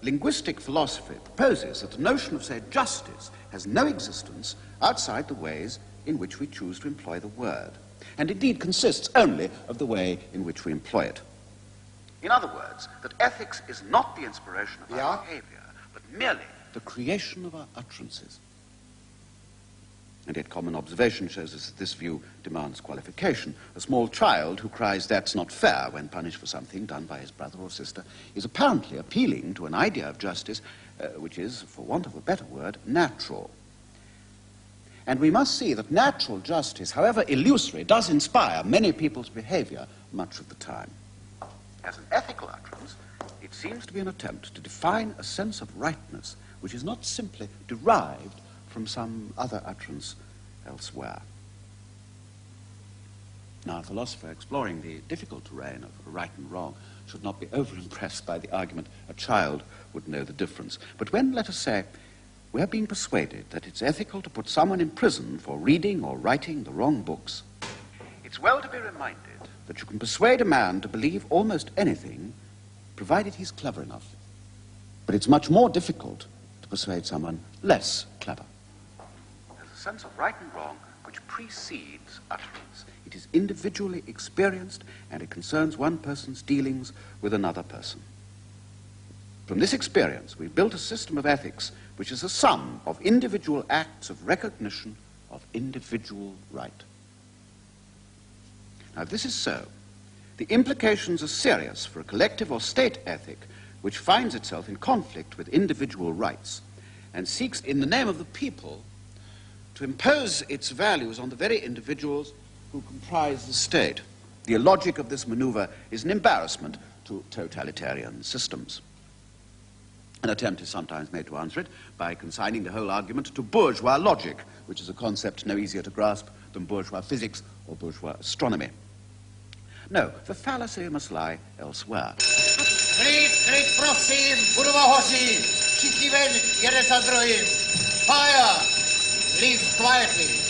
linguistic philosophy proposes that the notion of, say, justice has no existence outside the ways in which we choose to employ the word, and indeed consists only of the way in which we employ it. In other words, that ethics is not the inspiration of our behavior, but merely the creation of our utterances. And yet common observation shows us that this view demands qualification. A small child who cries, "That's not fair," when punished for something done by his brother or sister, is apparently appealing to an idea of justice which is, for want of a better word, natural. And we must see that natural justice, however illusory, does inspire many people's behavior much of the time. As an ethical utterance, it seems to be an attempt to define a sense of rightness which is not simply derived from some other utterance elsewhere. Now, a philosopher exploring the difficult terrain of right and wrong should not be over-impressed by the argument a child would know the difference. But when, let us say, we have been persuaded that it's ethical to put someone in prison for reading or writing the wrong books, it's well to be reminded that you can persuade a man to believe almost anything, provided he's clever enough. But it's much more difficult to persuade someone less clever. There's a sense of right and wrong which precedes utterance. It is individually experienced, and it concerns one person's dealings with another person. From this experience, we've built a system of ethics which is a sum of individual acts of recognition of individual right. Now, if this is so, the implications are serious for a collective or state ethic which finds itself in conflict with individual rights and seeks, in the name of the people, to impose its values on the very individuals who comprise the state. The logic of this maneuver is an embarrassment to totalitarian systems. An attempt is sometimes made to answer it by consigning the whole argument to bourgeois logic, which is a concept no easier to grasp than bourgeois physics or bourgeois astronomy. No, the fallacy must lie elsewhere. Prosím, budova hoří, všichni ven, jeden za druhým. Fire! Leave quietly.